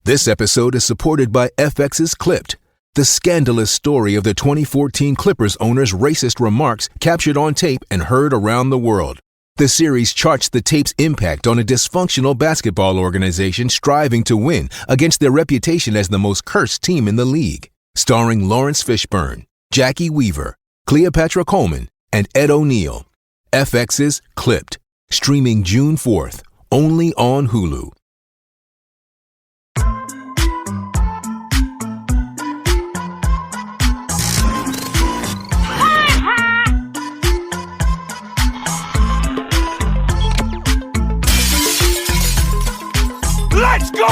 This episode is supported by FX's Clipped, the scandalous story of the 2014 Clippers owner's racist remarks captured on tape and heard around the world. The series charts the tape's impact on a dysfunctional basketball organization striving to win against their reputation as the most cursed team in the league. Starring Lawrence Fishburne, Jackie Weaver, Cleopatra Coleman, and Ed O'Neill. FX's Clipped, streaming June 4th, only on Hulu. Let's go!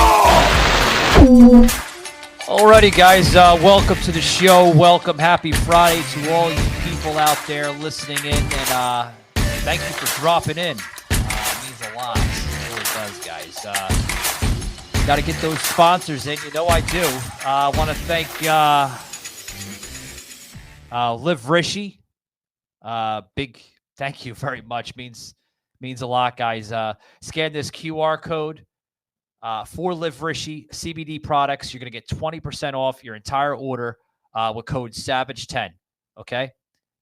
Alrighty, guys, welcome to the show. Welcome, happy Friday to all you people out there listening in, and thank you for dropping in. It means a lot. It really does, guys. Got to get those sponsors in. You know I do. I want to thank Liv Rishi. Big thank you very much. Means a lot, guys. Scan this QR code. For Liv Rishi CBD products, you're going to get 20% off your entire order with code SAVAGE10, okay?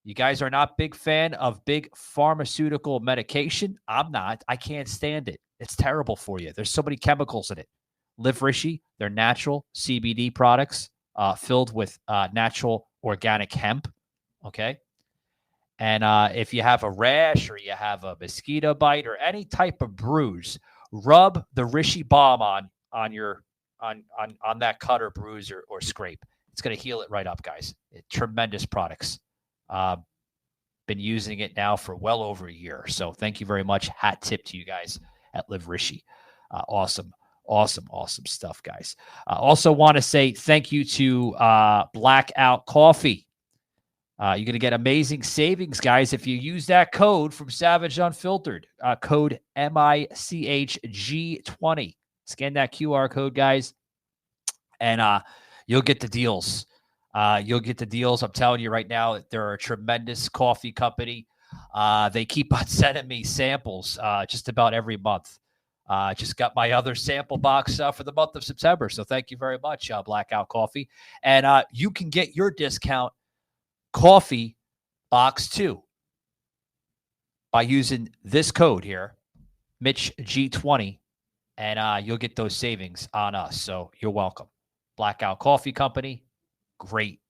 You guys are not big fan of big pharmaceutical medication. I'm not. I can't stand it. It's terrible for you. There's so many chemicals in it. Liv Rishi, they're natural CBD products filled with natural organic hemp, okay? And if you have a rash or you have a mosquito bite or any type of bruise, rub the Rishi Balm on that cut or bruise or scrape. It's going to heal it right up, guys. Tremendous products. Been using it now for well over a year. So thank you very much. Hat tip to you guys at Liv Rishi. Awesome stuff, guys. Also want to say thank you to Blackout Coffee. You're going to get amazing savings, guys, if you use that code from Savage Unfiltered, code MICHG20. Scan that QR code, guys, and you'll get the deals. You'll get the deals. I'm telling you right now, they're a tremendous coffee company. They keep on sending me samples just about every month. Just got my other sample box for the month of September, so thank you very much, Blackout Coffee. And you can get your discount coffee box 2 by using this code here, MitchG20, and you'll get those savings on us. So you're welcome. Blackout Coffee Company, great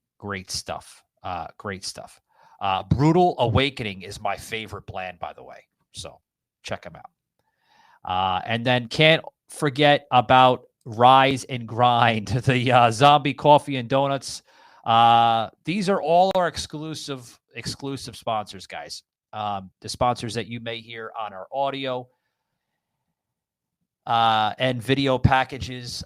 stuff. Great stuff. Brutal Awakening is my favorite blend, by the way. So check them out. And then can't forget about Rise and Grind, the zombie coffee and donuts. These are all our exclusive sponsors, guys. The sponsors that you may hear on our audio and video packages.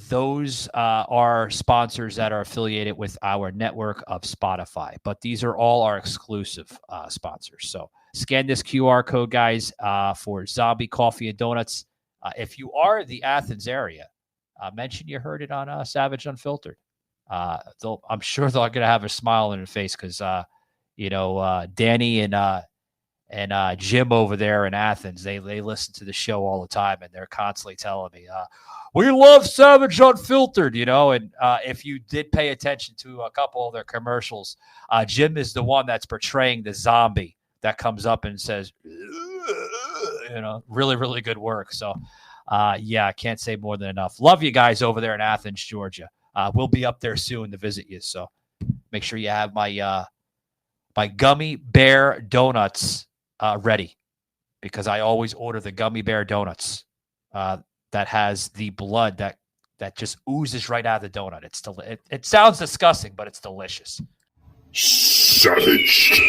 Those are sponsors that are affiliated with our network of Spotify. But these are all our exclusive sponsors. So scan this QR code, guys, for Zombie Coffee and Donuts. If you are in the Athens area, mention you heard it on Savage Unfiltered. I'm sure they're going to have a smile on their face because, Danny and Jim over there in Athens, they listen to the show all the time, and they're constantly telling me, we love Savage Unfiltered, and if you did pay attention to a couple of their commercials, Jim is the one that's portraying the zombie that comes up and says, really, really good work. So, I can't say more than enough. Love you guys over there in Athens, Georgia. We'll be up there soon to visit you, so make sure you have my my gummy bear donuts ready, because I always order the gummy bear donuts that has the blood that just oozes right out of the donut. It sounds disgusting, but it's delicious. Savage.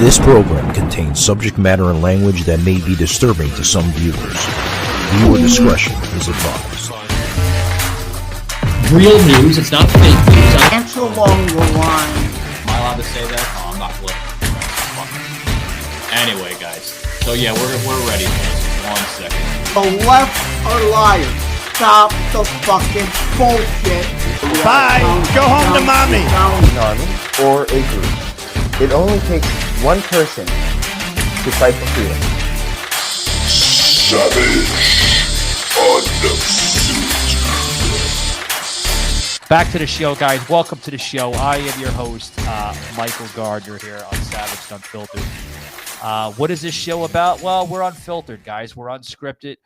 This program contains subject matter and language that may be disturbing to some viewers. Viewer discretion is advised. Real news, it's not fake news. Answer along the line. Am I allowed to say that? Oh, I'm not listening. Anyway, guys. So yeah, we're ready. 1 second. The left are liars. Stop the fucking bullshit. Bye. Go home to mommy. An army or a group. It only takes one person to fight for freedom. Savage Back to the show, guys. Welcome to the show. I am your host, Michael Gardner, here on Savage Unfiltered. What is this show about? Well, we're unfiltered, guys. We're unscripted.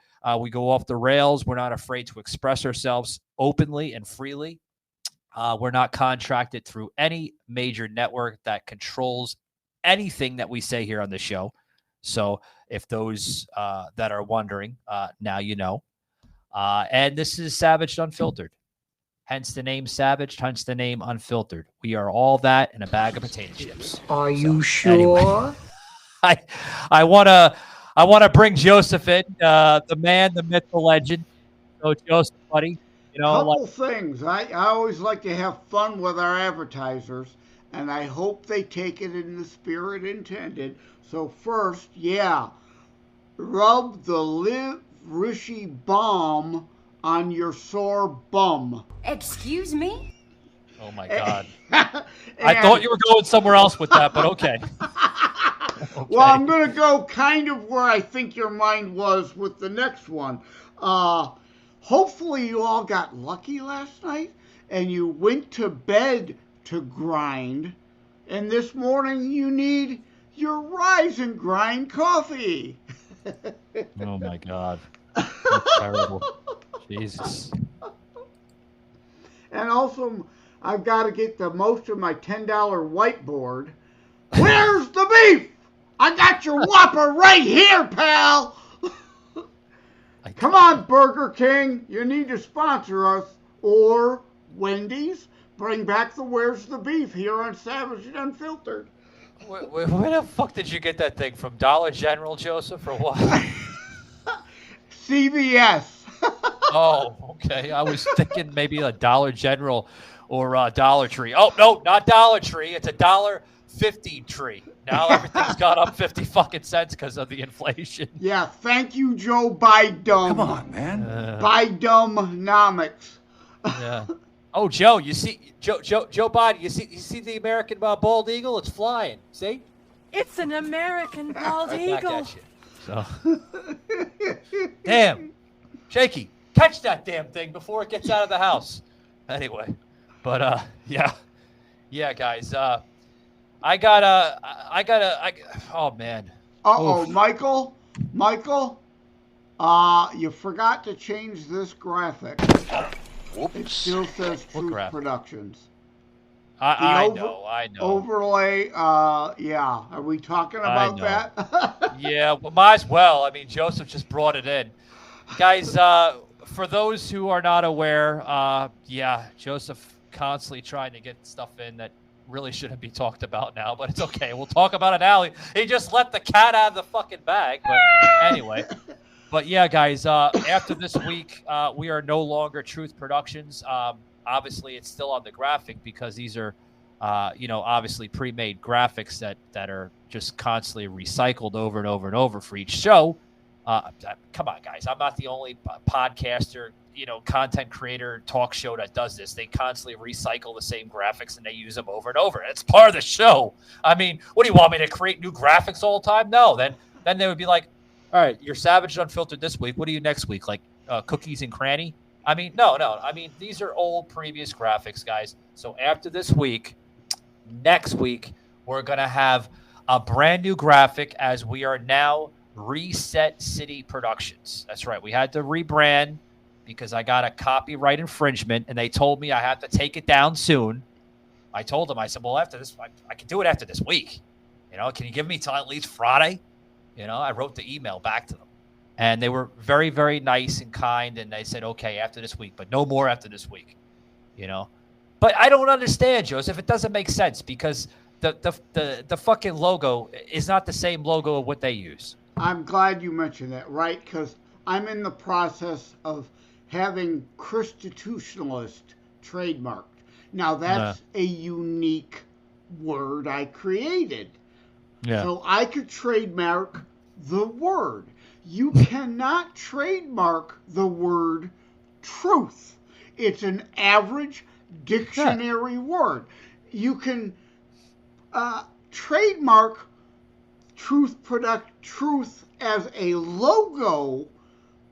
We go off the rails. We're not afraid to express ourselves openly and freely. We're not contracted through any major network that controls anything that we say here on the show. So if those that are wondering, now you know. And this is Savage Unfiltered. Hence the name Savage, hence the name Unfiltered. We are all that in a bag of potato chips. Are you sure? Anyway, I wanna bring Joseph in, the man, the myth, the legend. So Joseph, buddy, you know, Couple things. I always like to have fun with our advertisers, and I hope they take it in the spirit intended. So first, rub the Live Rishi balm on your sore bum. Excuse me? Oh my God. I thought you were going somewhere else with that, but okay. Okay. Well, I'm going to go kind of where I think your mind was with the next one. Hopefully you all got lucky last night and you went to bed to grind, and this morning you need your Rise and Grind coffee. Oh my God. That's terrible. Jesus. And also, I've got to get the most of my $10 whiteboard. Where's the beef? I got your Whopper right here, pal. Come on, Burger King. You need to sponsor us. Or Wendy's. Bring back the Where's the Beef here on Savage and Unfiltered. Where the fuck did you get that thing from? Dollar General, Joseph, or what? CVS. Oh, okay. I was thinking maybe a Dollar General or Dollar Tree. Oh, no, not Dollar Tree. It's a $1.50 tree. Now everything's gone up 50 fucking cents because of the inflation. Yeah, thank you, Joe Biden. Come on, man. Bidenomics. Yeah. Oh, Joe, you see, Joe Biden, you see the American bald eagle? It's flying. See? It's an American bald Right back eagle. at you. So. Damn. Shaky, catch that damn thing before it gets out of the house. Anyway, but yeah, guys. I gotta. Oh man. Uh-oh, Oof. Michael, you forgot to change this graphic. It still says What Truth graphic? Productions. I know. Overlay, are we talking about that? Yeah, well, might as well. I mean, Joseph just brought it in. Guys, for those who are not aware, Joseph constantly trying to get stuff in that really shouldn't be talked about now, but it's okay. We'll talk about it now. He just let the cat out of the fucking bag. But anyway, but yeah, guys, after this week, we are no longer Truth Productions. Obviously, it's still on the graphic because these are, obviously pre-made graphics that are just constantly recycled over and over and over for each show. Come on, guys. I'm not the only podcaster, content creator, talk show that does this. They constantly recycle the same graphics and they use them over and over. It's part of the show. I mean, what do you want me to create new graphics all the time? No, then they would be like, all right, you're Savage Unfiltered this week. What are you next week? Like Cookies and Cranny? I mean, no. I mean, these are old previous graphics, guys. So after this week, next week, we're going to have a brand new graphic as we are now Reset City Productions. That's right. We had to rebrand because I got a copyright infringement, and they told me I had to take it down soon. I told them, I said, well, after this, I can do it after this week. Can you give me till at least Friday? I wrote the email back to them. And they were very, very nice and kind, and they said, okay, after this week, but no more after this week. But I don't understand, Joseph. It doesn't make sense because the fucking logo is not the same logo of what they use. I'm glad you mentioned that, right? Because I'm in the process of having Constitutionalist trademarked. Now, that's a unique word I created. Yeah. So I could trademark the word. You cannot trademark the word truth. It's an average dictionary word. You can trademark truth as a logo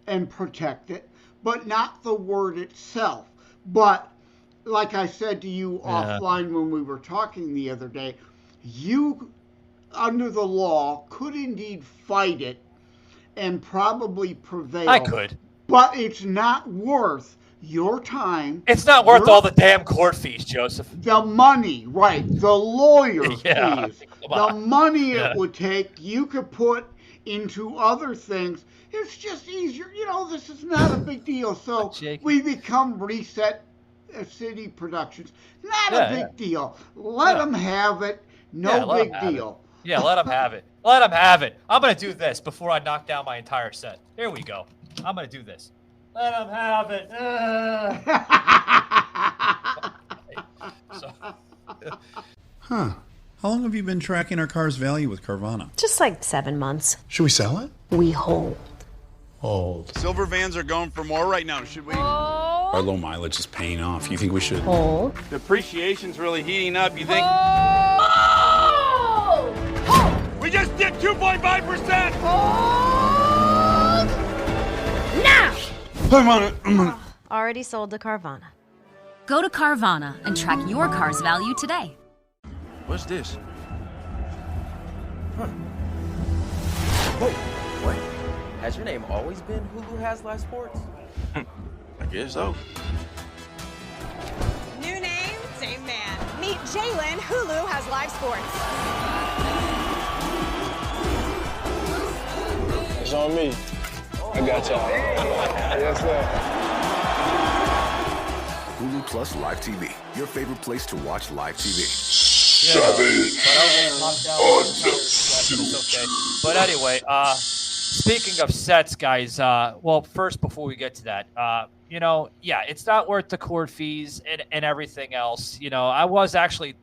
and protect it, but not the word itself. But like I said to you offline when we were talking the other day, you, under the law, could indeed fight it and probably prevail. I could. But it's not worth your time. It's not worth all the damn court fees, Joseph. The money, right. The lawyer fees. The money Yeah. it would take, you could put into other things. It's just easier. You know, this is not a big deal. So we become Reset City Productions. Not a big deal. Let them have it. No big deal. Yeah, let them have it. Let them have it. I'm going to do this before I knock down my entire set. Here we go. I'm going to do this. Let them have it. Huh. How long have you been tracking our car's value with Carvana? Just like 7 months. Should we sell it? We hold. Hold. Silver vans are going for more right now. Should we? Our low mileage is paying off. You think we should? Hold. Depreciation's really heating up. You think? We just did 2.5%! Now! I'm on it. I'm on it. Already sold to Carvana. Go to Carvana and track your car's value today. What's this? Huh. Whoa, what? Has your name always been Hulu Has Live Sports? I guess so. New name, same man. Meet Jalen, Hulu Has Live Sports. It's on me. I got y'all. Yes, sir. Hulu Plus Live TV, your favorite place to watch live TV. But anyway, speaking of sets, guys, well, first, before we get to that, you know, yeah, it's not worth the court fees and everything else. You know, I was actually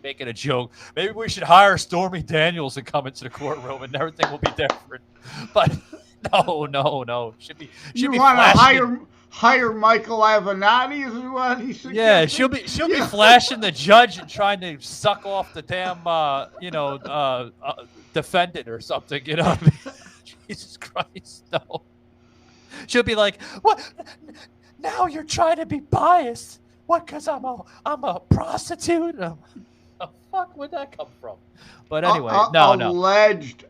making a joke. Maybe we should hire Stormy Daniels and come into the courtroom and everything will be different. But no. Should be want to hire Michael Avenatti is what he suggested? Yeah, she'll be flashing the judge and trying to suck off the damn defendant or something, you know. Jesus Christ, no. She'll be like, "What? Now you're trying to be biased? What? Because I'm a prostitute? The fuck would that come from?" But anyway, no.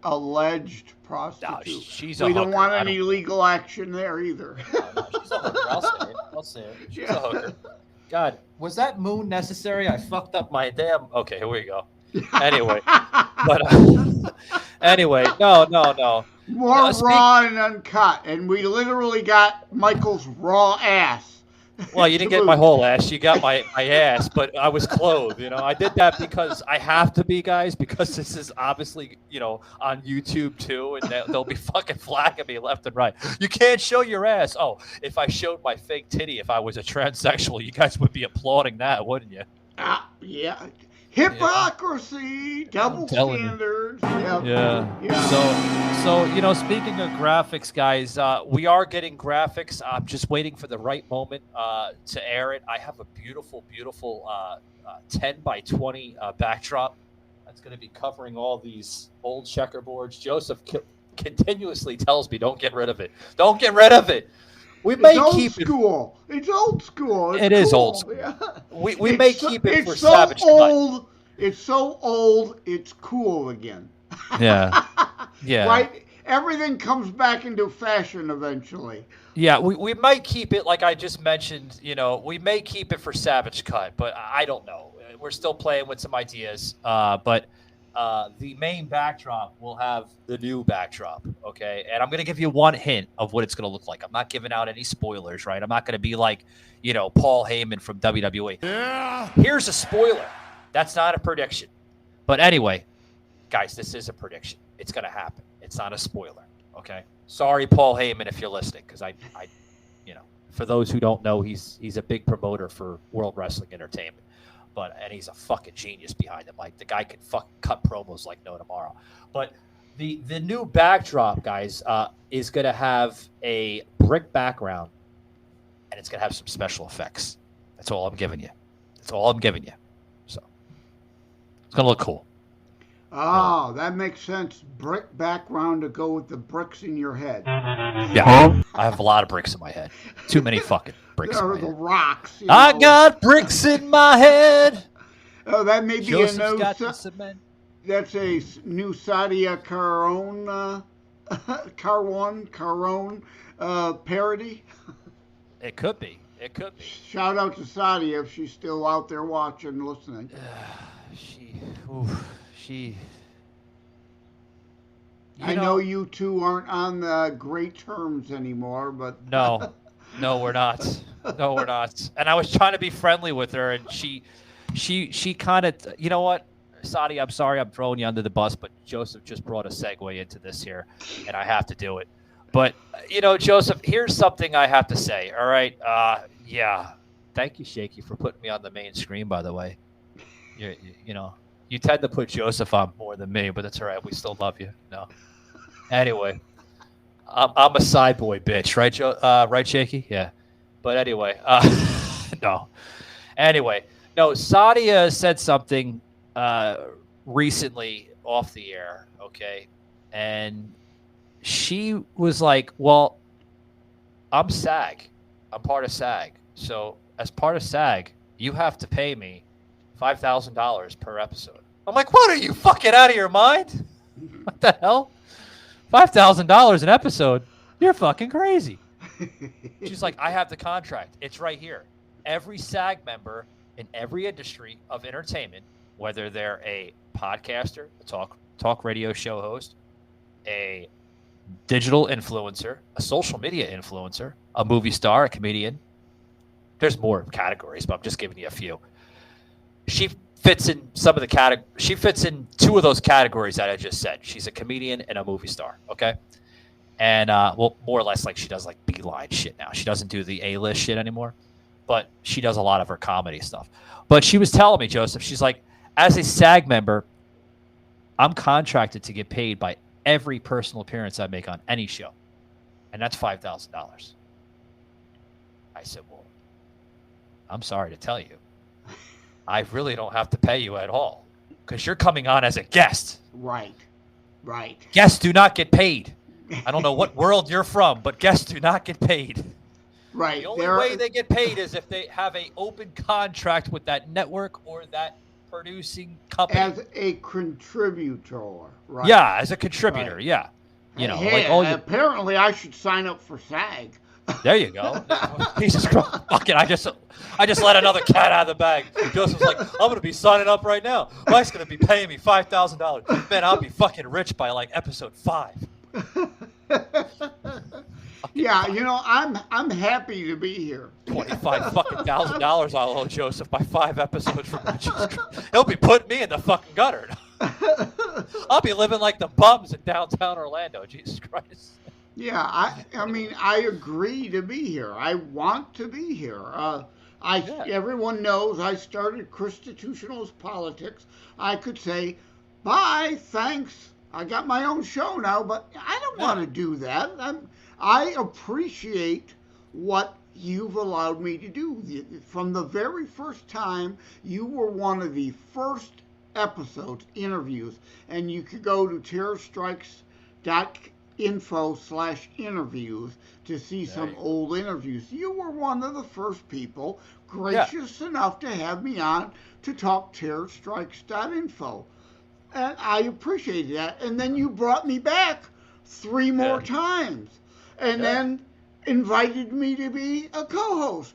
Alleged prostitute. No, she's we a don't hooker. want any legal action there either. No, she's a hooker. I'll say it. She's a hooker. God, was that moon necessary? I fucked up my damn. Okay, here we go. Anyway, but anyway, no. More raw and uncut, and we literally got Michael's raw ass. Well, you didn't get my whole ass. You got my ass, but I was clothed. You know, I did that because I have to be, guys, because this is obviously, you know, on YouTube too, and they'll be fucking flagging me left and right. You can't show your ass. Oh, if I showed my fake titty, if I was a transsexual, you guys would be applauding that, wouldn't you? Yeah. Hypocrisy, double standards. Yeah. So you know, speaking of graphics, guys, we are getting graphics. I'm just waiting for the right moment to air it. I have a beautiful 10 by 20 backdrop that's going to be covering all these old checkerboards. Joseph continuously tells me, "Don't get rid of it. Don't get rid of it." We may keep it. It's old school. It is old school. Yeah. We may keep it for so Savage old. It's so old. It's cool again. Yeah. Yeah. Right. Everything comes back into fashion eventually. Yeah, we might keep it like I just mentioned. You know, we may keep it for Savage Cut, but I don't know. We're still playing with some ideas. But the main backdrop will have the new backdrop, okay? And I'm going to give you one hint of what it's going to look like. I'm not giving out any spoilers, right? I'm not going to be like, you know, Paul Heyman from WWE. Yeah. Here's a spoiler. That's not a prediction. But anyway, guys, this is a prediction. It's going to happen. It's not a spoiler, okay? Sorry, Paul Heyman, if you're listening, because I, you know, for those who don't know, he's a big promoter for World Wrestling Entertainment. And he's a fucking genius behind him. Like, the guy can fucking cut promos like no tomorrow. But the new backdrop, guys, is going to have a brick background, and it's going to have some special effects. That's all I'm giving you. So it's going to look cool. Oh, that makes sense. Brick background to go with the bricks in your head. Yeah, I have a lot of bricks in my head. Too many fucking bricks in Or my the head. rocks. I got bricks in my head. Oh, that may be Joseph's a new. got the cement. That's a new Sadia Caron, Caron parody. It could be. It could be. Shout out to Sadia if she's still out there watching, listening. She. I know you two aren't on the great terms anymore, but No, we're not. No, we're not. And I was trying to be friendly with her, and she kind of, you know what, Sadia, I'm sorry I'm throwing you under the bus, but Joseph just brought a segue into this here, and I have to do it. But, Joseph, here's something I have to say, all right? Yeah. Thank you, Shaky, for putting me on the main screen, by the way. You tend to put Joseph on more than me, but that's all right. We still love you. No. Anyway, I'm a side boy bitch, right, right, Shaky? Yeah. But anyway, no. Anyway, no, Sadia said something recently off the air, okay? And she was like, well, I'm SAG. I'm part of SAG. So as part of SAG, you have to pay me $5,000 per episode. I'm like, what, are you fucking out of your mind? What the hell? $5,000 an episode? You're fucking crazy. She's like, I have the contract. It's right here. Every SAG member in every industry of entertainment, whether they're a podcaster, a talk radio show host, a digital influencer, a social media influencer, a movie star, a comedian. There's more categories, but I'm just giving you a few. She fits in some of the She fits in two of those categories that I just said. She's a comedian and a movie star. Okay. And, well, more or less like she does like Beeline shit now. She doesn't do the A-list shit anymore, but she does a lot of her comedy stuff. But she was telling me, Joseph, she's like, as a SAG member, I'm contracted to get paid by every personal appearance I make on any show. And that's $5,000. I said, well, I'm sorry to tell you, I really don't have to pay you at all because you're coming on as a guest. Right. Guests do not get paid. I don't know what world you're from, but guests do not get paid. Right. The only way they get paid is if they have an open contract with that network or that producing company. As a contributor, right? Yeah, as a contributor, right. Yeah. Apparently I should sign up for SAG. There you go. Jesus Christ. Fucking, I just let another cat out of the bag. Joseph's like, I'm going to be signing up right now. Mike's going to be paying me $5,000. Man, I'll be fucking rich by like episode 5. Yeah, I'm happy to be here. $25,000 I'll owe Joseph by 5 episodes from now. He'll be putting me in the fucking gutter. I'll be living like the bums in downtown Orlando. Jesus Christ. Yeah, I agree to be here. I want to be here. Everyone knows I started Constitutionalist Politics. I could say, bye, thanks. I got my own show now, but I don't want to do that. I appreciate what you've allowed me to do. From the very first time, you were one of the first episodes, interviews, and you could go to terrorstrikes.info/interviews to see some old interviews. You were one of the first people gracious enough to have me on to talk terrorstrikes.info. And I appreciated that. And then you brought me back 3 more times. And then invited me to be a co-host.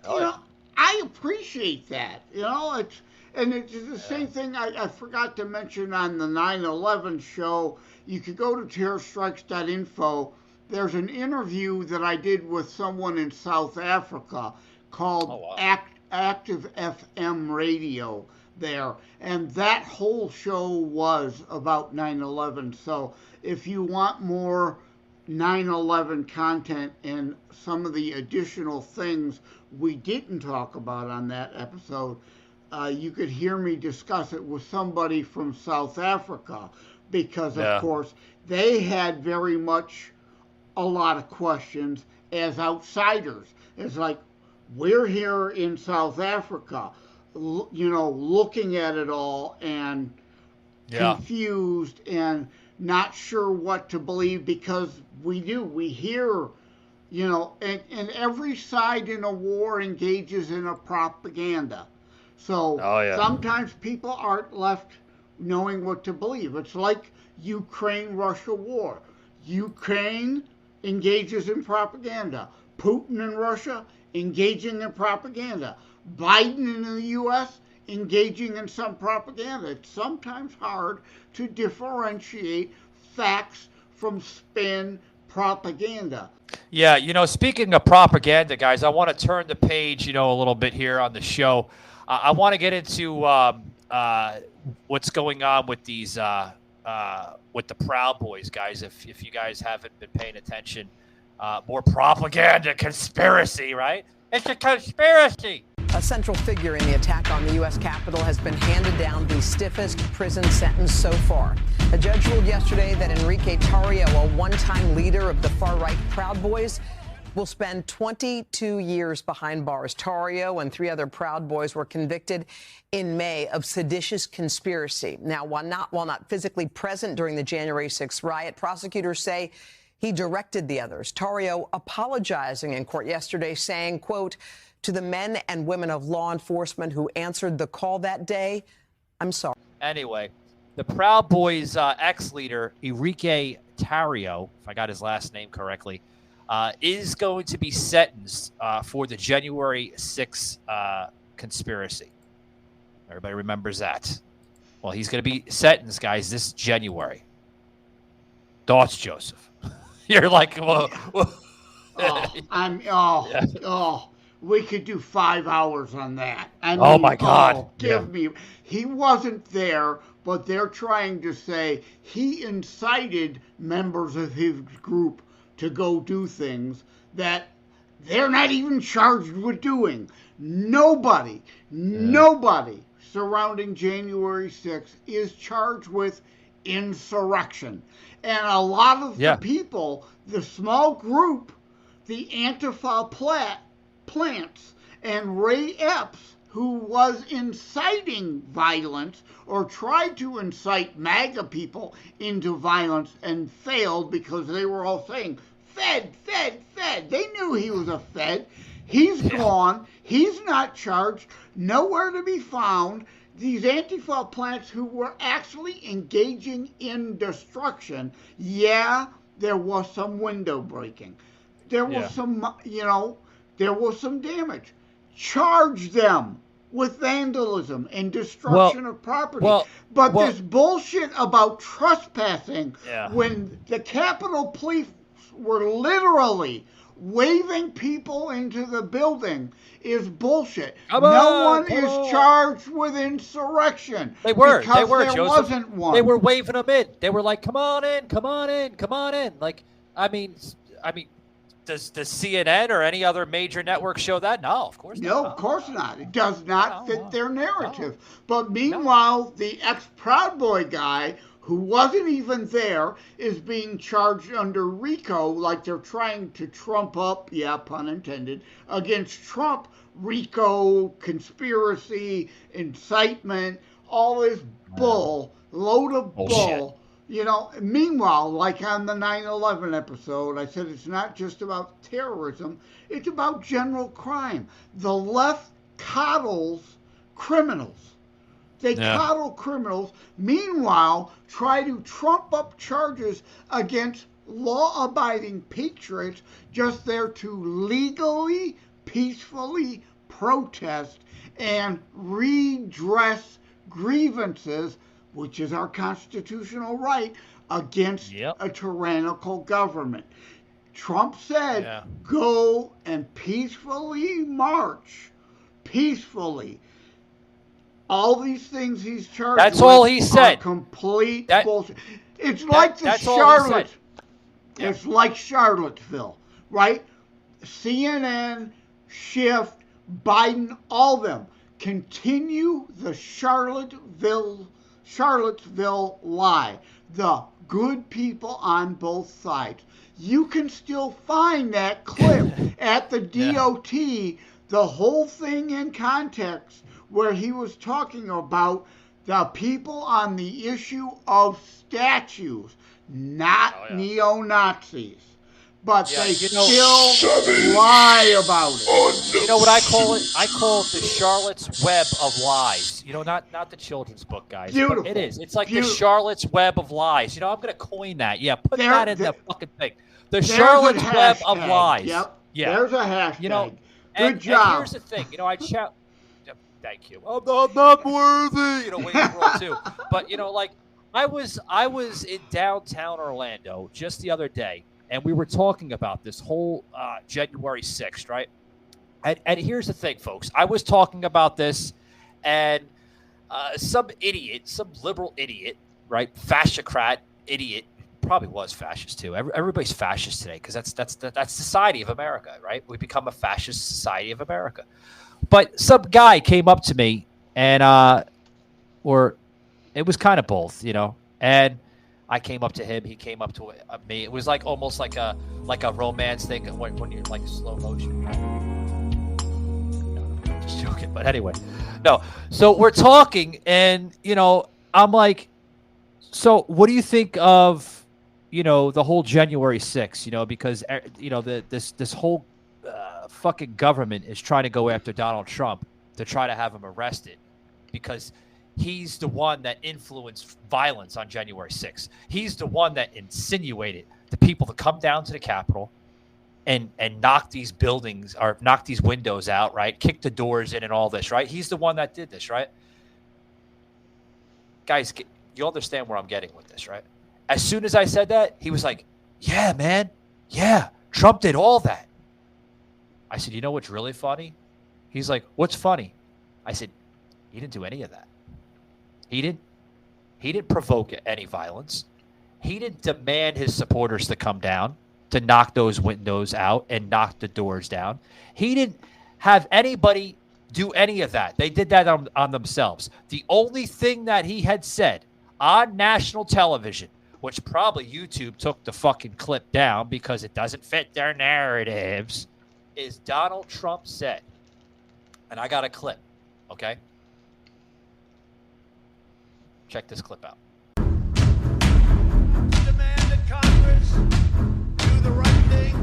I appreciate that. It's the same thing I forgot to mention on the 9/11 show. You could go to terrorstrikes.info. There's an interview that I did with someone in South Africa called Active FM Radio there. And that whole show was about 9/11. So if you want more 9/11 content and some of the additional things we didn't talk about on that episode, you could hear me discuss it with somebody from South Africa because, of course, they had very much a lot of questions as outsiders. It's like, we're here in South Africa, looking at it all, and confused and not sure what to believe, because we hear, and every side in a war engages in a propaganda. So sometimes people aren't left knowing what to believe. It's like Ukraine-Russia war. Ukraine engages in propaganda. Putin in Russia engaging in propaganda. Biden in the U.S. engaging in some propaganda. It's sometimes hard to differentiate facts from spin propaganda. Yeah, speaking of propaganda, guys, I want to turn the page, a little bit here on the show. I want to get into what's going on with these with the Proud Boys, guys. If you guys haven't been paying attention, more propaganda, conspiracy, right? It's a conspiracy. A central figure in the attack on the U.S. Capitol has been handed down the stiffest prison sentence so far. A judge ruled yesterday that Enrique Tarrio, a one-time leader of the far-right Proud Boys, will spend 22 years behind bars. Tarrio and 3 other Proud Boys were convicted in May of seditious conspiracy. Now, while not physically present during the January 6th riot, prosecutors say he directed the others. Tarrio apologizing in court yesterday, saying, quote, "To the men and women of law enforcement who answered the call that day, I'm sorry." Anyway, the Proud Boys ex-leader, Enrique Tarrio, if I got his last name correctly, is going to be sentenced for the January 6th conspiracy. Everybody remembers that. Well, he's going to be sentenced, guys, this January. Thoughts, Joseph? You're like, whoa. We could do 5 hours on that. Oh my God. Give me. He wasn't there, but they're trying to say he incited members of his group to go do things that they're not even charged with doing. Nobody surrounding January 6th is charged with insurrection. And a lot of the people, the small group, the Antifa plants, and Ray Epps, who was inciting violence or tried to incite MAGA people into violence and failed because they were all saying, Fed, Fed, Fed. They knew he was a Fed. He's gone. He's not charged. Nowhere to be found. These Antifa plants who were actually engaging in destruction, there was some window breaking. There was some, there was some damage. Charge them with vandalism and destruction of property. But this bullshit about trespassing, when the Capitol Police were literally waving people into the building, is bullshit. No one is charged with insurrection. They were, Joseph. Wasn't one. They were waving them in. They were like, come on in, come on in, come on in. Like, I mean, does CNN or any other major network show that? No, of course not. No, of course not. It does not fit their narrative. But meanwhile, the ex-Proud Boy guy, who wasn't even there, is being charged under RICO, like they're trying to trump up, pun intended, against Trump, RICO, conspiracy, incitement, all this bull, load of bull. Meanwhile, like on the 9/11 episode, I said it's not just about terrorism, it's about general crime. The left coddles criminals. They coddle criminals, meanwhile, try to trump up charges against law-abiding patriots just there to legally, peacefully protest and redress grievances, which is our constitutional right, against a tyrannical government. Trump said, go and peacefully march. Peacefully. All these things he's charged with all he said. Are complete bullshit. It's like Charlotte. It's like Charlottesville, right? CNN, Schiff, Biden, all of them continue the Charlottesville lie. The good people on both sides. You can still find that clip at the DOT, the whole thing in context, where he was talking about The people on the issue of statues, not neo-Nazis. But they still lie about it. You know what I call it? I call it the Charlotte's Web of Lies. You know, not the children's book, guys. Beautiful. But it is. It's like the Charlotte's Web of Lies. You know, I'm going to coin that. Yeah, put that in the fucking thing. The Charlotte's Web of Lies. Yep. Yeah. There's a hashtag. You know, Good job. And here's the thing. You know, I shout. Thank you. I'm not worthy. You know, Wayne World too. But you know, like I was in downtown Orlando just the other day, and we were talking about this whole January 6th, right? And here's the thing, folks. I was talking about this, and some idiot, some liberal idiot, right? FASCICRAT idiot, probably was fascist too. Everybody's fascist today because that's society of America, right? We become a fascist society of America. But some guy came up to me, and or it was kind of both, you know. And I came up to him, he came up to me. It was like almost like a romance thing when you're like slow motion. No, I'm just joking. But anyway, no. So we're talking, and you know, I'm like, so what do you think of, you know, the whole January 6th? You know, because you know this whole fucking government is trying to go after Donald Trump to try to have him arrested because he's the one that influenced violence on January 6th. He's the one that insinuated the people to come down to the Capitol and knock these buildings or knock these windows out, right? Kick the doors in and all this, right? He's the one that did this, right? Guys, you understand where I'm getting with this, right? As soon as I said that, he was like, yeah, man. Yeah, Trump did all that. I said, you know what's really funny? He's like, what's funny? I said, he didn't do any of that. He didn't provoke any violence. He didn't demand his supporters to come down to knock those windows out and knock the doors down. He didn't have anybody do any of that. They did that on themselves. The only thing that he had said on national television, which probably YouTube took the fucking clip down because it doesn't fit their narratives, is Donald Trump said, and I got a clip, okay? Check this clip out. Demand that Congress do the right thing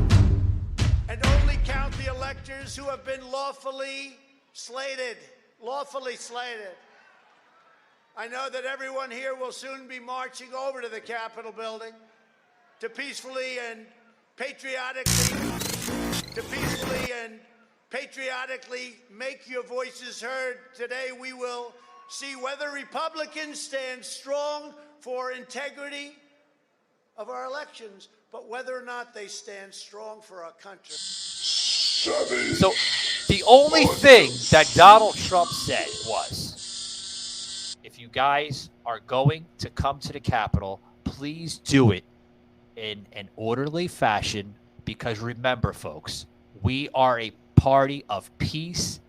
and only count the electors who have been lawfully slated. I know that everyone here will soon be marching over to the Capitol building to peacefully and patriotically make your voices heard. Today we will see whether Republicans stand strong for integrity of our elections, but whether or not they stand strong for our country. So the only thing that Donald Trump said was, if you guys are going to come to the Capitol, please do it in an orderly fashion, because remember, folks, we are a party of peace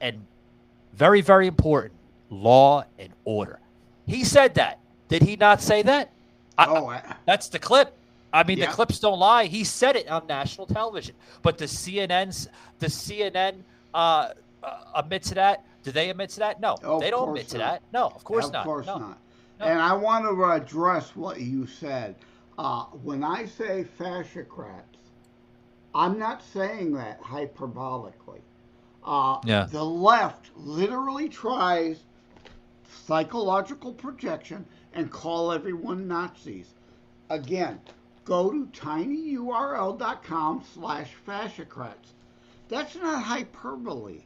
and very, very important, law and order. He said that. Did he not say that? That's the clip. I mean, the clips don't lie. He said it on national television. But the CNN admit to that? Do they admit to that? No, they don't admit to that. No, of course not. Of course not. And I want to address what you said. When I say FASCICRATS, I'm not saying that hyperbolically. The left literally tries psychological projection and call everyone Nazis. Again, go to tinyurl.com/FASCICRATS. That's not hyperbole.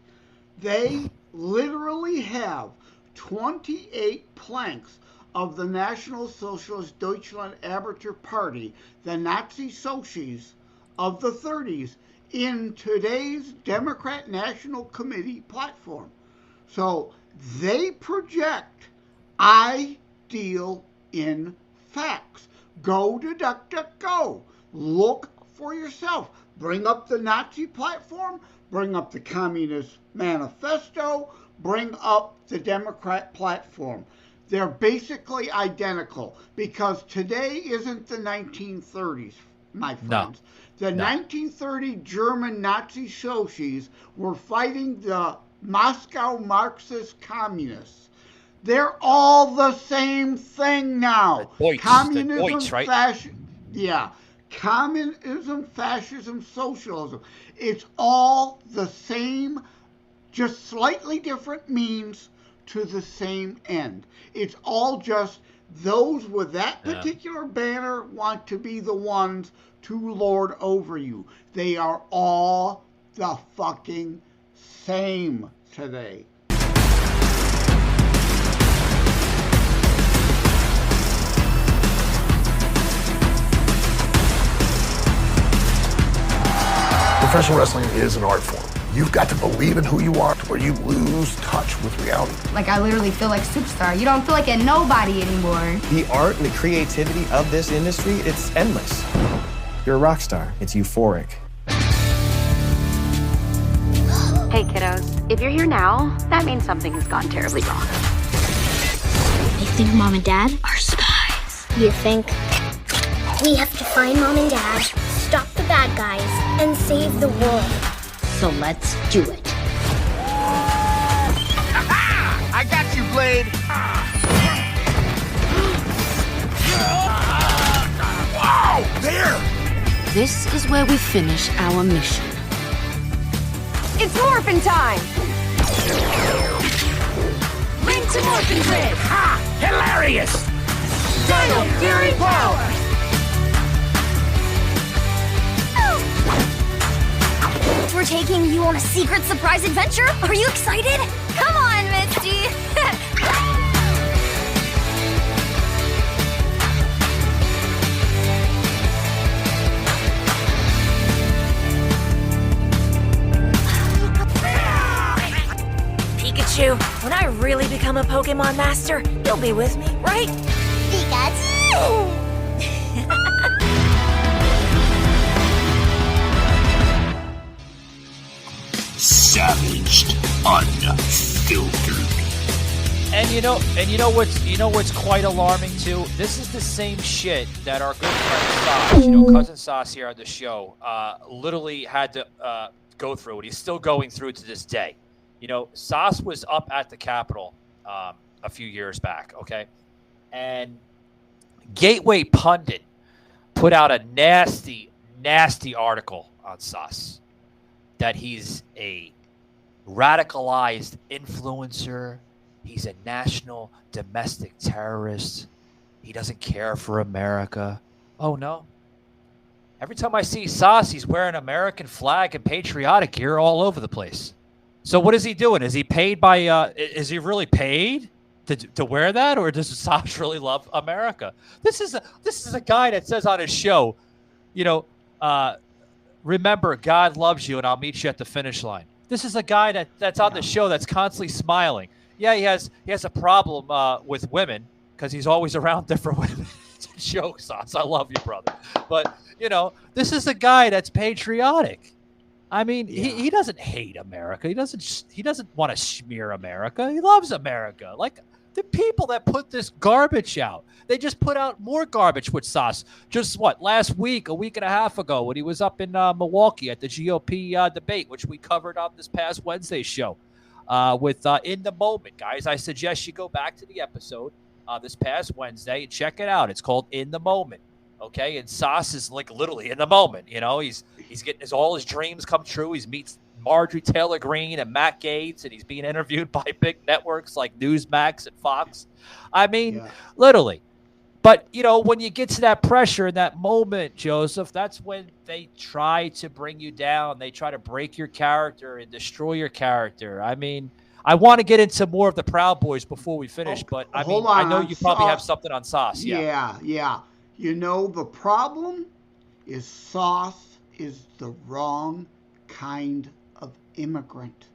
They literally have 28 planks of the National Socialist Deutschland Arbeiter Party, the Nazi Socies of the 30s, in today's Democrat National Committee platform. So they project, I deal in facts. Go to DuckDuckGo. Look for yourself. Bring up the Nazi platform, bring up the Communist Manifesto, bring up the Democrat platform. They're basically identical, because today isn't the 1930s, my friends. The 1930 German Nazi Socies were fighting the Moscow Marxist communists. They're all the same thing now. Communism, Deutsch, right? Communism, fascism, socialism. It's all the same, just slightly different means to the same end. It's all just those with that particular banner want to be the ones to lord over you. They are all the fucking same today. Professional wrestling is an art form. You've got to believe in who you are to where you lose touch with reality. Like, I literally feel like a superstar. You don't feel like a nobody anymore. The art and the creativity of this industry, it's endless. You're a rock star. It's euphoric. Hey, kiddos. If you're here now, that means something has gone terribly wrong. I think Mom and Dad are spies. You think? We have to find Mom and Dad, stop the bad guys, and save the world. So let's do it. I got you, Blade. Wow, there! This is where we finish our mission. It's morphin' time! Into Morphin Grid! Ha! Hilarious! Dino Fury Power! We're taking you on a secret surprise adventure? Are you excited? Come on, Misty! Pikachu, when I really become a Pokemon Master, you'll be with me, right? Pikachu! Savaged, unfiltered. And you know what's quite alarming too? This is the same shit that our good friend Sauce, cousin Sauce here on the show, literally had to go through, and he's still going through to this day. Sauce was up at the Capitol a few years back, okay? And Gateway Pundit put out a nasty, nasty article on Sauce that he's a radicalized influencer. He's a national domestic terrorist. He doesn't care for America. Oh, no. Every time I see Sauce, he's wearing American flag and patriotic gear all over the place. So what is he doing? Is he paid by, is he really paid to wear that? Or does Sauce really love America? This is a guy that says on his show, remember, God loves you and I'll meet you at the finish line. This is a guy that's on the show that's constantly smiling. Yeah, he has a problem with women because he's always around different women. It's a joke, Sauce. I love you, brother. But, this is a guy that's patriotic. I mean, he doesn't hate America. He doesn't want to smear America. He loves America. Like the people that put this garbage out, they just put out more garbage with Sauce. Just last week, a week and a half ago, when he was up in Milwaukee at the GOP debate, which we covered on this past Wednesday show with In the Moment, guys. I suggest you go back to the episode this past Wednesday and check it out. It's called In the Moment. Okay, and Sauce is like literally in the moment. He's getting all his dreams come true. He meets Marjorie Taylor Greene and Matt Gaetz, and he's being interviewed by big networks like Newsmax and Fox. I mean, literally. But, when you get to that pressure in that moment, Joseph, that's when they try to bring you down. They try to break your character and destroy your character. I mean, I want to get into more of the Proud Boys before we finish, but I know you probably have something on Sauce. Yeah. The problem is Sauce is the wrong kind of immigrant.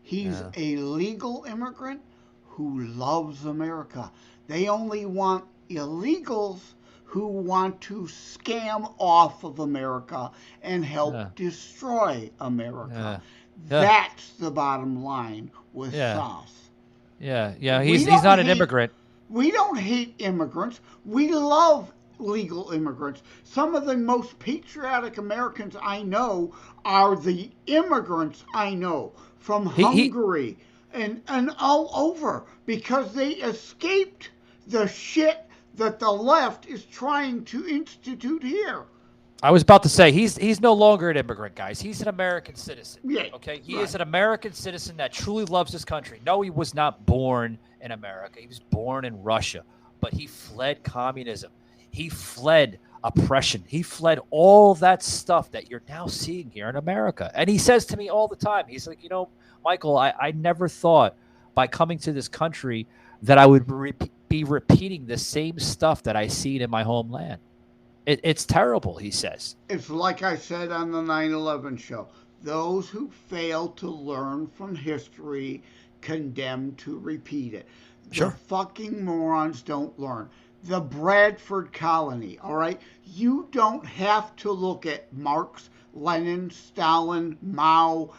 He's a legal immigrant who loves America. They only want illegals who want to scam off of America and help destroy America. That's the bottom line with Sauce. Yeah. He's not an immigrant. We don't hate immigrants. We love legal immigrants. Some of the most patriotic Americans I know are the immigrants I know from Hungary and all over because they escaped the shit that the left is trying to institute here. I was about to say, he's no longer an immigrant, guys. He's an American citizen. Yeah, okay? He is an American citizen that truly loves his country. No, he was not born in America. He was born in Russia. But he fled communism. He fled oppression. He fled all that stuff that you're now seeing here in America. And he says to me all the time, he's like, Michael, I never thought by coming to this country that I would be repeating the same stuff that I seen in my homeland. It's terrible, he says. It's like I said on the 9/11 show. Those who fail to learn from history condemned to repeat it. Sure. The fucking morons don't learn. The Bradford colony, all right? You don't have to look at Marx, Lenin, Stalin, Mao,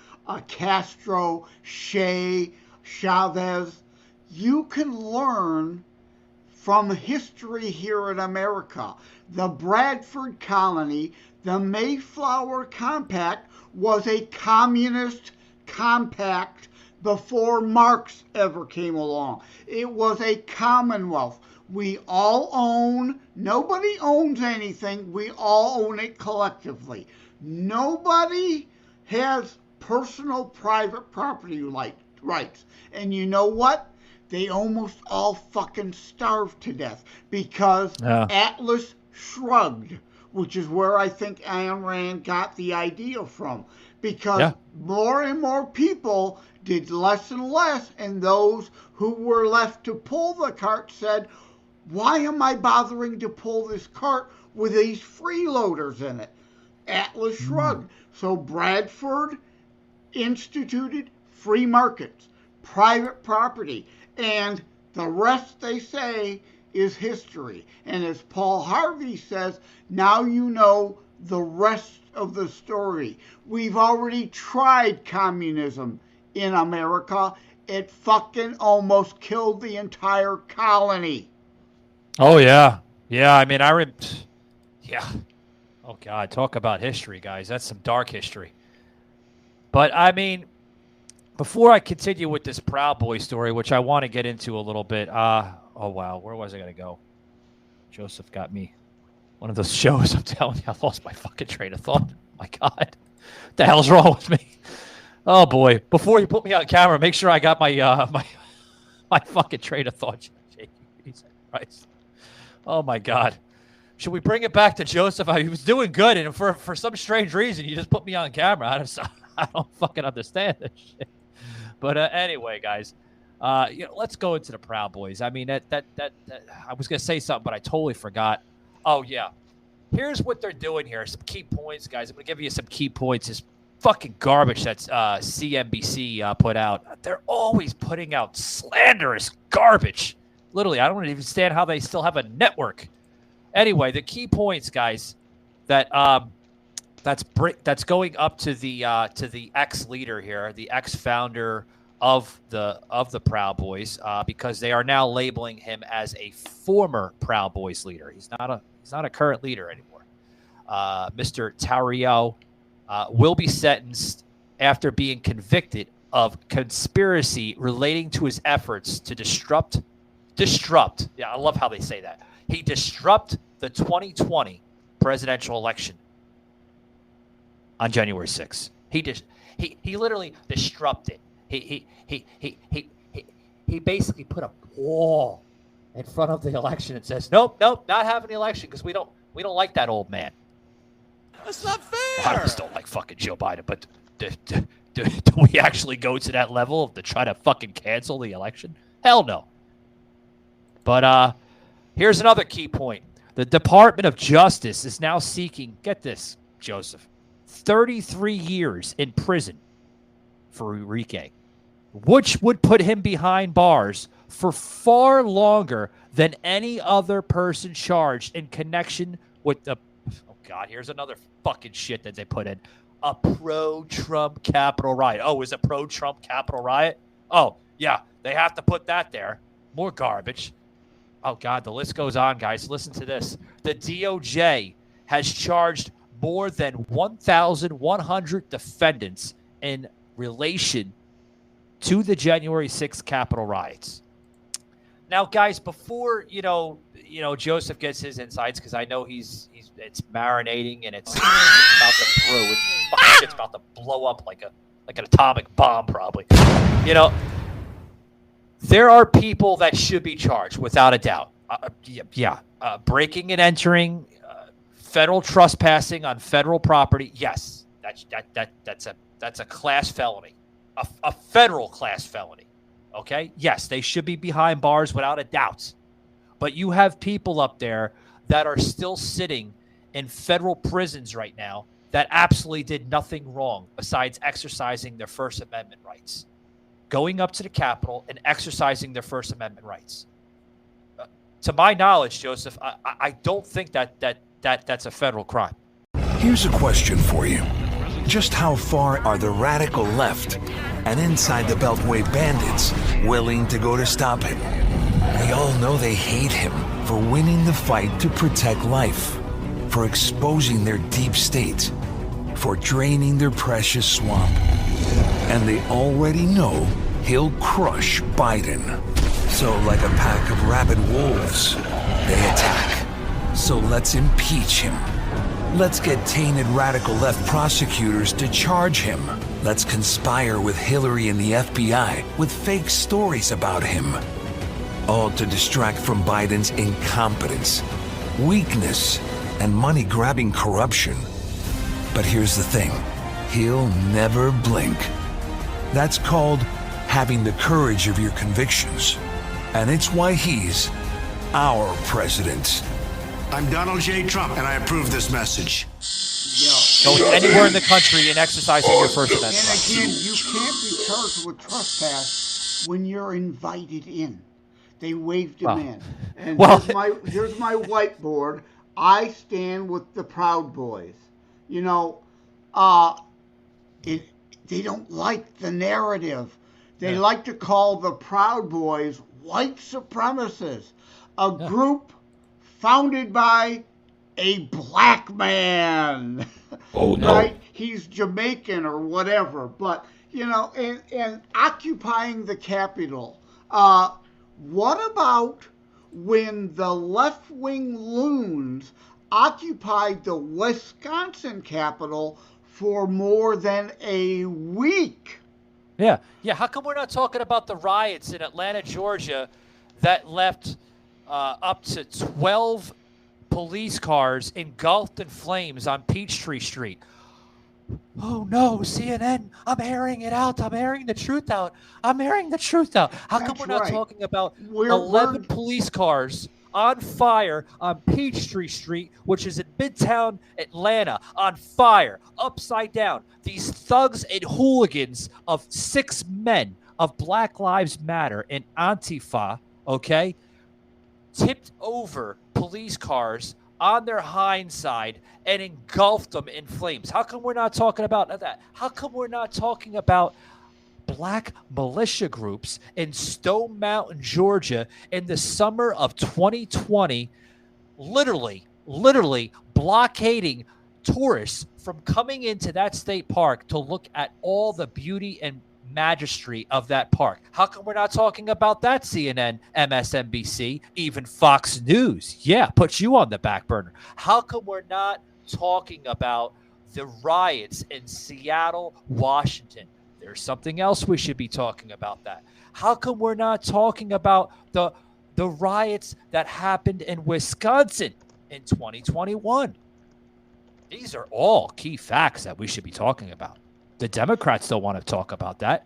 Castro, Che, Chavez. You can learn from history here in America. The Bradford colony, the Mayflower Compact, was a communist compact before Marx ever came along. It was a commonwealth. We all own, nobody owns anything, we all own it collectively. Nobody has personal private property rights. And you know what? They almost all fucking starved to death because Atlas Shrugged, which is where I think Ayn Rand got the idea from. Because more and more people did less and less, and those who were left to pull the cart said, why am I bothering to pull this cart with these freeloaders in it? Atlas Shrugged. So Bradford instituted free markets, private property, and the rest, they say, is history. And as Paul Harvey says, now you know the rest of the story. We've already tried communism in America. It fucking almost killed the entire colony. Oh, yeah. Yeah, I mean, yeah. Oh, God, talk about history, guys. That's some dark history. But, I mean, before I continue with this Proud Boy story, which I want to get into a little bit, oh, wow, where was I going to go? Joseph got me. One of those shows, I'm telling you, I lost my fucking train of thought. My God. What the hell's wrong with me? Oh, boy. Before you put me on camera, make sure I got my my fucking train of thought. Jesus Christ. Oh, my God. Should we bring it back to Joseph? He was doing good, and for some strange reason, you just put me on camera. I don't fucking understand this shit. But anyway, guys, let's go into the Proud Boys. I mean, that I was going to say something, but I totally forgot. Oh, yeah. Here's what they're doing here. Some key points, guys. I'm going to give you some key points. This fucking garbage that's CNBC put out. They're always putting out slanderous garbage. Literally, I don't even understand how they still have a network. Anyway, the key points, guys, that that's going up to the ex-leader here, the ex-founder of the Proud Boys, because they are now labeling him as a former Proud Boys leader. He's not a current leader anymore. Mr. Tarrio will be sentenced after being convicted of conspiracy relating to his efforts to disrupt. Yeah, I love how they say that. He disrupted the 2020 presidential election on January 6th. He literally disrupted. He basically put a wall in front of the election and says, nope, not having the election because we don't like that old man. That's not fair. I just don't like fucking Joe Biden, but do we actually go to that level to try to fucking cancel the election? Hell no. But here's another key point. The Department of Justice is now seeking, get this, Joseph, 33 years in prison for Enrique, which would put him behind bars for far longer than any other person charged in connection with the, oh God, here's another fucking shit that they put in, a pro-Trump Capitol riot. Oh, is it pro-Trump Capitol riot? Oh, yeah, they have to put that there. More garbage. Oh, God, the list goes on, guys. Listen to this. The DOJ has charged more than 1,100 defendants in relation to the January 6th Capitol riots. Now, guys, before Joseph gets his insights, because I know it's marinating and it's about to brew. It's about to blow up like an atomic bomb, probably. There are people that should be charged without a doubt. Breaking and entering, federal trespassing on federal property. Yes, that's a class felony, a federal class felony. Okay. Yes, they should be behind bars without a doubt. But you have people up there that are still sitting in federal prisons right now that absolutely did nothing wrong besides exercising their First Amendment rights, going up to the Capitol and exercising their First Amendment rights. To my knowledge, Joseph, I don't think that's a federal crime. Here's a question for you. Just how far are the radical left and inside the Beltway bandits willing to go to stop him? We all know they hate him for winning the fight to protect life, for exposing their deep state, for draining their precious swamp. And they already know he'll crush Biden. So like a pack of rabid wolves, they attack. So let's impeach him. Let's get tainted radical left prosecutors to charge him. Let's conspire with Hillary and the FBI with fake stories about him. All to distract from Biden's incompetence, weakness, and money-grabbing corruption. But here's the thing. He'll never blink. That's called having the courage of your convictions. And it's why he's our president. I'm Donald J. Trump, and I approve this message. Going anywhere in the country and exercising your First Amendment. And again, you can't be charged with trespass when you're invited in. They waved him in. And here's my whiteboard. I stand with the Proud Boys. They don't like the narrative. They like to call the Proud Boys white supremacists, a group founded by a black man. Oh, no. Right? He's Jamaican or whatever. But, and occupying the Capitol. What about when the left-wing loons occupied the Wisconsin Capitol for more than a week? Yeah. How come we're not talking about the riots in Atlanta, Georgia that left up to 12 police cars engulfed in flames on Peachtree Street? Oh, no, CNN, I'm airing it out. I'm airing the truth out. How come we're not talking about 11 police cars on fire on Peachtree Street, which is in Midtown Atlanta, on fire, upside down? These thugs and hooligans of 6 men of Black Lives Matter and Antifa, okay, tipped over police cars on their hindside and engulfed them in flames. How come we're not talking about that? How come we're not talking about black militia groups in Stone Mountain, Georgia in the summer of 2020, literally blockading tourists from coming into that state park to look at all the beauty and majesty of that park? How come we're not talking about that? CNN, MSNBC, even Fox News, put you on the back burner. How come we're not talking about the riots in Seattle, Washington? There's something else we should be talking about that. How come we're not talking about the riots that happened in Wisconsin in 2021? These are all key facts that we should be talking about. The Democrats don't want to talk about that.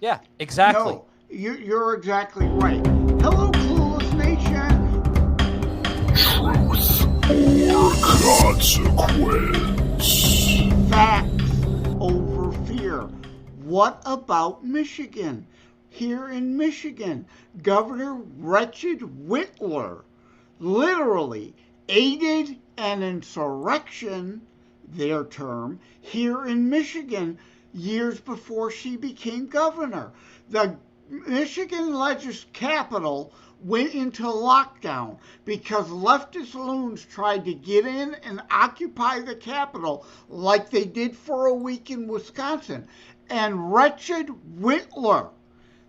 Yeah, exactly. No, you're exactly right. Hello, Clueless Nation. Truth or consequence? Facts over fear. What about Michigan? Here in Michigan, Governor Wretched Whitler literally aided an insurrection, their term, here in Michigan years before she became governor. The Michigan Capitol went into lockdown because leftist loons tried to get in and occupy the Capitol like they did for a week in Wisconsin. And Wretched Whitler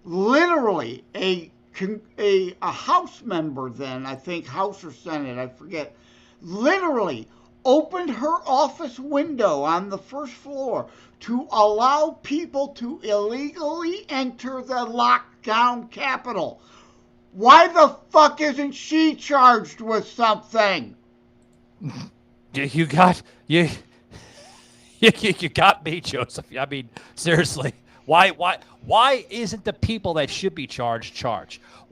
literally a House member then, I think House or Senate, I forget, literally opened her office window on the first floor to allow people to illegally enter the lockdown Capitol. Why the fuck isn't she charged with something? You got you got me, Joseph. I mean, seriously. Why isn't the people that should be charged?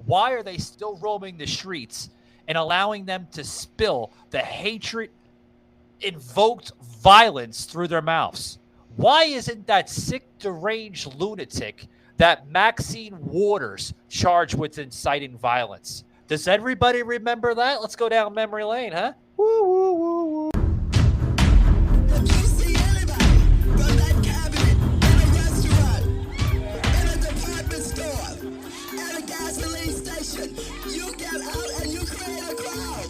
Why are they still roaming the streets and allowing them to spill the hatred invoked violence through their mouths? Why isn't that sick, deranged lunatic, that Maxine Waters, charged with inciting violence? Does everybody remember that? Let's go down memory lane, huh? Woo, woo, woo, woo. You get out and you create a crowd,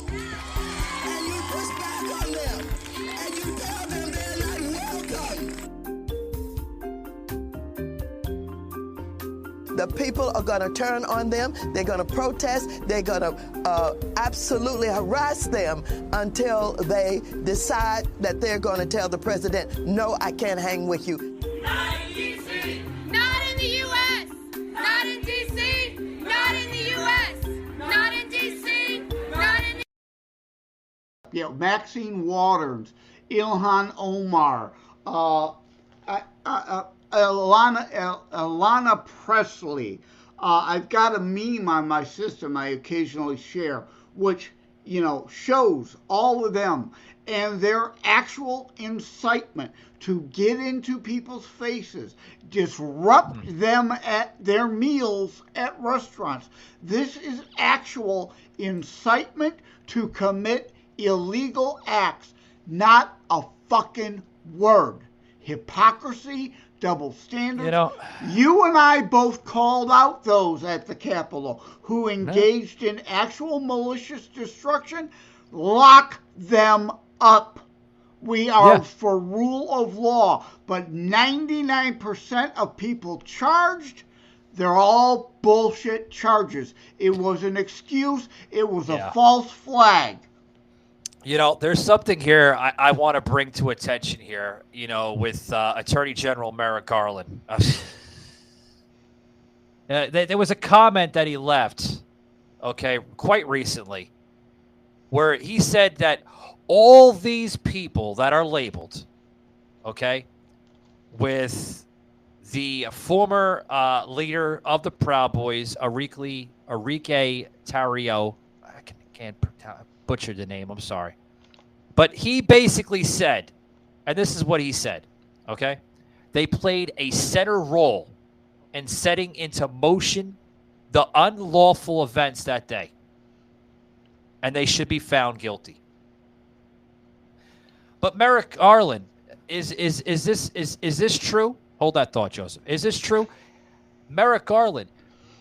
and you push back on them, and you tell them they're not welcome. The people are going to turn on them. They're going to protest. They're going to absolutely harass them until they decide that they're going to tell the president, no, I can't hang with you. Not in D.C. Not in the U.S. Not in D.C. Not in the U.S. Not in D.C. Not in the... You know, Maxine Waters, Ilhan Omar, Alana Presley. I've got a meme on my system I occasionally share, which, you know, shows all of them and their actual incitement to get into people's faces, disrupt them at their meals at restaurants. This is actual incitement to commit illegal acts, not a fucking word. Hypocrisy, double standards. You know, you and I both called out those at the Capitol who engaged in actual malicious destruction. Lock them up. We are for rule of law, but 99% of people charged, they're all bullshit charges. It was an excuse. It was a false flag. You know, there's something here I want to bring to attention here, you know, with Attorney General Merrick Garland. There was a comment that he left, okay, quite recently, where he said that all these people that are labeled, okay, with the former leader of the Proud Boys, Enrique Tarrio, I can't butcher the name, I'm sorry. But he basically said, and this is what he said, okay? They played a center role in setting into motion the unlawful events that day. And they should be found guilty. But Merrick Garland, is this true? Hold that thought, Joseph. Is this true? Merrick Garland,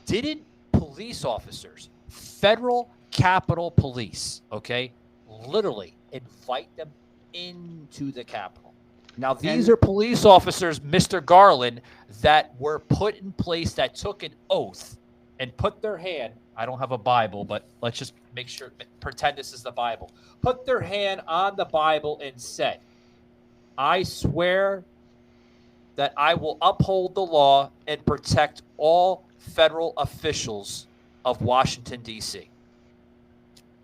didn't police officers, federal Capitol Police, okay, literally invite them into the Capitol? Now, these are police officers, Mr. Garland, that were put in place, that took an oath and put their hand, I don't have a Bible, but let's just make sure, pretend this is the Bible, put their hand on the Bible and said, I swear that I will uphold the law and protect all federal officials of Washington, D.C.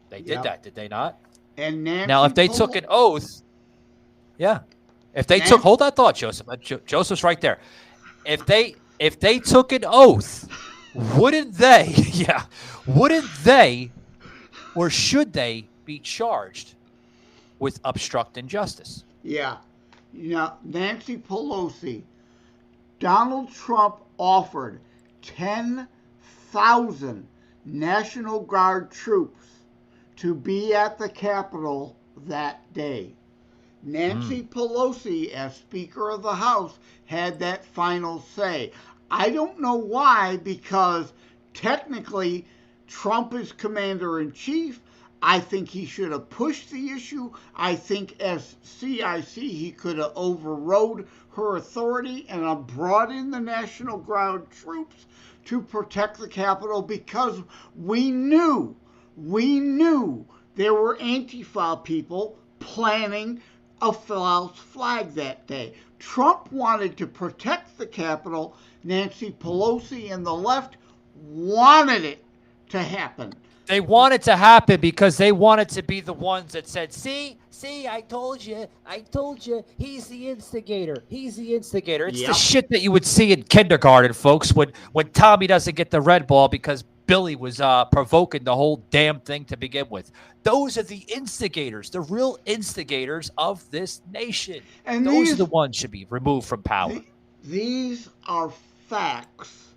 They did that, did they not? And Nancy now, if they took an oath, if they took, hold that thought, Joseph. Joseph's right there. If they took an oath, wouldn't they? Wouldn't they, or should they be charged with obstructing justice? Yeah. You know, Nancy Pelosi, Donald Trump offered 10,000 National Guard troops to be at the Capitol that day. Nancy Pelosi, as Speaker of the House, had that final say. I don't know why, because technically Trump is Commander-in-Chief. I think he should have pushed the issue. I think as CIC, he could have overrode her authority and brought in the National Guard troops to protect the Capitol, because we knew there were Antifa people planning a false flag that day. Trump wanted to protect the Capitol. Nancy Pelosi and the left wanted it to happen. They want it to happen because they wanted to be the ones that said, see, I told you, he's the instigator. It's the shit that you would see in kindergarten, folks, when Tommy doesn't get the red ball because Billy was provoking the whole damn thing to begin with. Those are the instigators, the real instigators of this nation. And those are the ones should be removed from power. These are facts.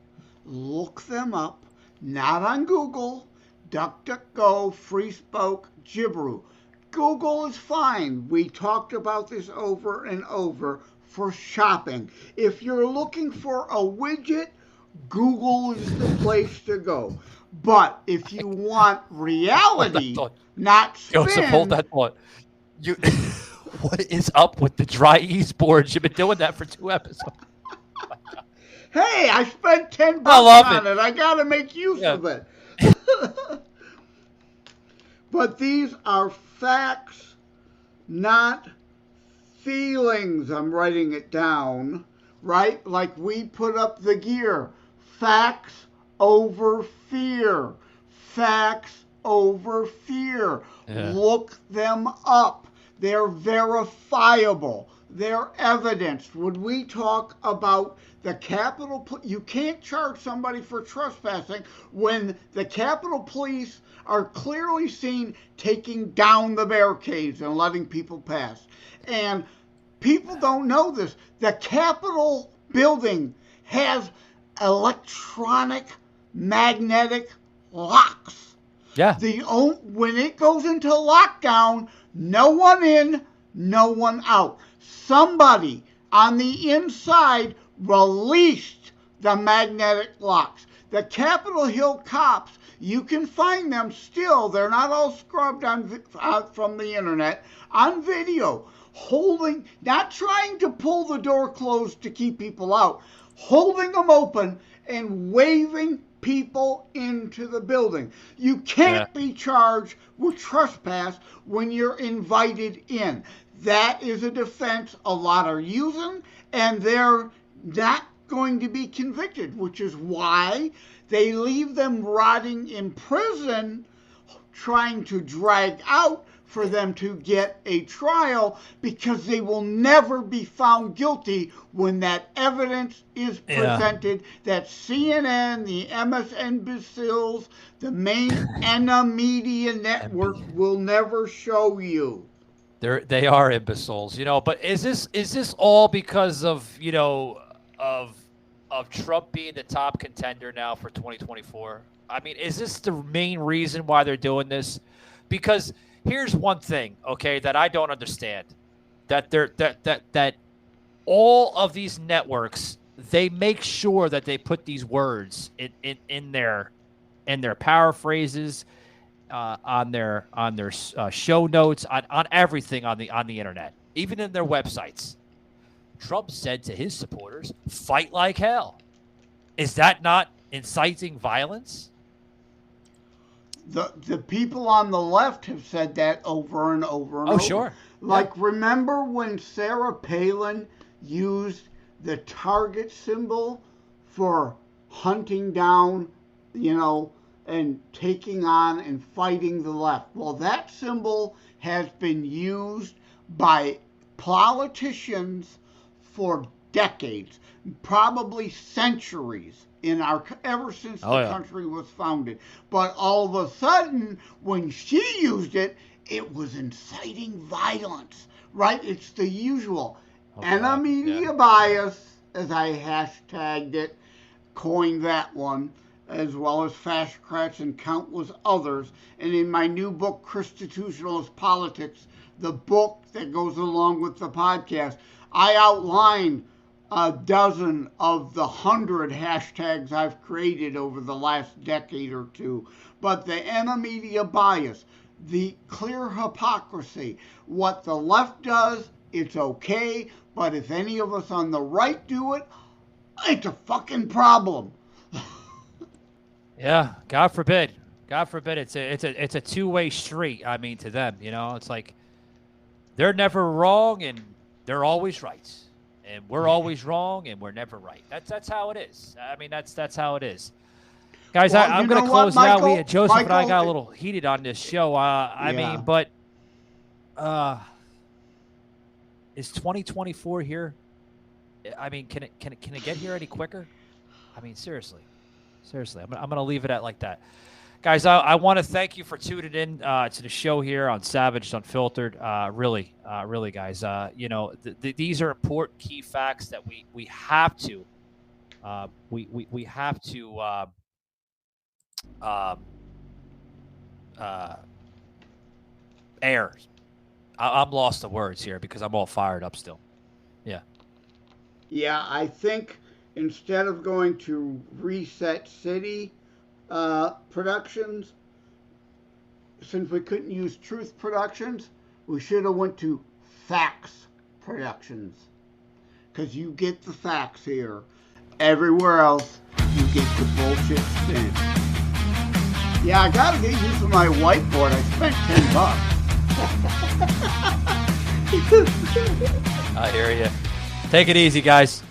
Look them up, not on Google. DuckDuckGo, FreeSpoke, Jibru. Google is fine. We talked about this over and over for shopping. If you're looking for a widget, Google is the place to go. But if you want reality, not spin... Joseph, hold that thought. What is up with the dry ease boards? You've been doing that for 2 episodes. Hey, I spent $10 on it. I got to make use of it. But these are facts, not feelings. I'm writing it down, right? Like we put up the gear. Facts over fear. Facts over fear. Yeah. Look them up. They're verifiable. They're evidenced. When we talk about the Capitol, you can't charge somebody for trespassing when the Capitol Police are clearly seen taking down the barricades and letting people pass. And people don't know this. The Capitol building has electronic magnetic locks. Yeah. When it goes into lockdown, no one in, no one out. Somebody on the inside released the magnetic locks. The Capitol Hill cops, you can find them still. They're not all scrubbed from the internet, on video, holding, not trying to pull the door closed to keep people out, holding them open and waving people into the building. You can't be charged with trespass when you're invited in. That is a defense a lot are using, and they're not going to be convicted, which is why they leave them rotting in prison, trying to drag out for them to get a trial, because they will never be found guilty when that evidence is presented that CNN, the MSNBCs, the main media network will never show you. They are imbeciles, but is this all because of, of Trump being the top contender now for 2024? I mean, is this the main reason why they're doing this? Because here's one thing, okay, that I don't understand. That all of these networks, they make sure that they put these words in their paraphrases, on their show notes, on everything on the internet, even in their websites. Trump said to his supporters, "Fight like hell." Is that not inciting violence? The people on the left have said that over and over and over. Oh, sure. Like, remember when Sarah Palin used the target symbol for hunting down, and taking on and fighting the left? Well, that symbol has been used by politicians for decades, probably centuries, ever since the country was founded. But all of a sudden, when she used it, it was inciting violence, right? It's the usual media bias, as I hashtagged it, coined that one, as well as FASCICRATS and countless others. And in my new book, Constitutionalist Politics, the book that goes along with the podcast, I outline a dozen of the 100 hashtags I've created over the last decade or two. But the media bias, the clear hypocrisy. What the left does, it's okay, but if any of us on the right do it, it's a fucking problem. Yeah, God forbid. God forbid. It's a two-way street. I mean, to them, it's like they're never wrong and they're always right, and we're always wrong and we're never right. That's how it is. I mean, that's how it is. Guys, Well, I'm going to close it out. Joseph and I got a little heated on this show. I mean, but is 2024 here? I mean, can it get here any quicker? I mean, seriously, I'm going to leave it at like that. Guys, I want to thank you for tuning in to the show here on Savage Unfiltered. Really, guys. These are important key facts that we have to we have to air. I'm lost of words here because I'm all fired up still. Yeah. Yeah, I think instead of going to Reset City Productions, since we couldn't use Truth Productions, we should have went to Facts Productions. Because you get the facts here. Everywhere else, you get the bullshit spin. Yeah, I gotta get used to my whiteboard. I spent $10. I hear you. Take it easy, guys.